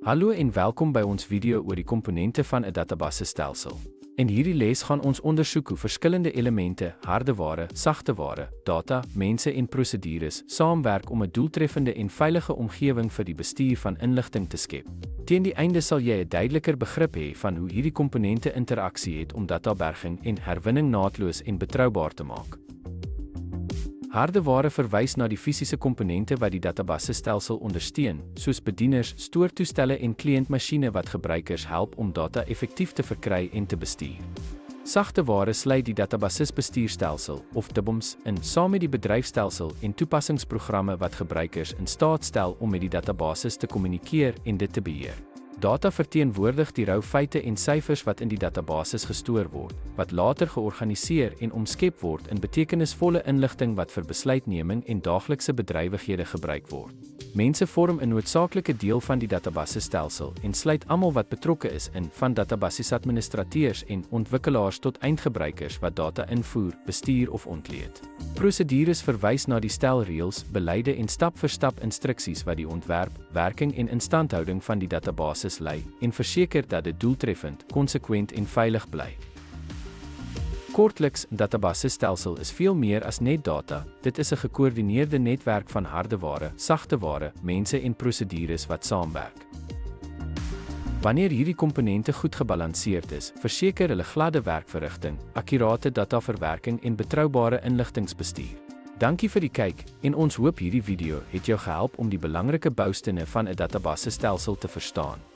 Hallo en welkom by ons video oor die komponente van 'n databasestelsel. In hierdie les gaan ons ondersoek hoe verskillende elemente, hardeware, sagteware, data, mense en prosedures saamwerk om 'n doeltreffende en veilige omgewing vir die bestuur van inligting te skep. Teen die einde sal jy 'n duideliker begrip hê van hoe hierdie komponente interaksie het om databerging en herwinning naadloos en betroubaar te maak. Hardeware verwys na die fisiese komponente wat die databasestelsel ondersteun, soos bedieners, stoortoestelle en kliëntmasjiene wat gebruikers help om data effektief te verkry en te bestuur. Sagteware sluit die databasisbestuurstelsel, of DBOMS, in, saam met die bedryfstelsel en toepassingsprogramme wat gebruikers in staat stel om met die databasis te kommunikeer en dit te beheer. Data verteenwoordig die rou feite en syfers wat in die databasis gestoor word, wat later georganiseer en omskep word in betekenisvolle inligting wat vir besluitneming en daaglikse bedrywighede gebruik word. Mense vorm 'n noodsaaklike deel van die databasestelsel en sluit almal wat betrokke is in, van databasis-administrateurs en ontwikkelaars tot eindgebruikers wat data invoer, bestuur of ontleed. Prosedures verwys na die stel reëls, beleide en stap-vir-stap instruksies wat die ontwerp, werking en instandhouding van die databasis lei en verseker dat dit doeltreffend, konsekwent en veilig bly. Kortliks, 'n databasestelsel is veel meer as net data. Dit is 'n gekoördineerde netwerk van hardeware, sagteware, mense en prosedures wat saamwerk. Wanneer hierdie komponente goed gebalanseerd is, verseker hulle gladde werkverrigting, akkurate dataverwerking en betroubare inligtingsbestuur. Dankie vir die kyk en ons hoop hierdie video het jou gehelp om die belangrike boustene van 'n databasestelsel te verstaan.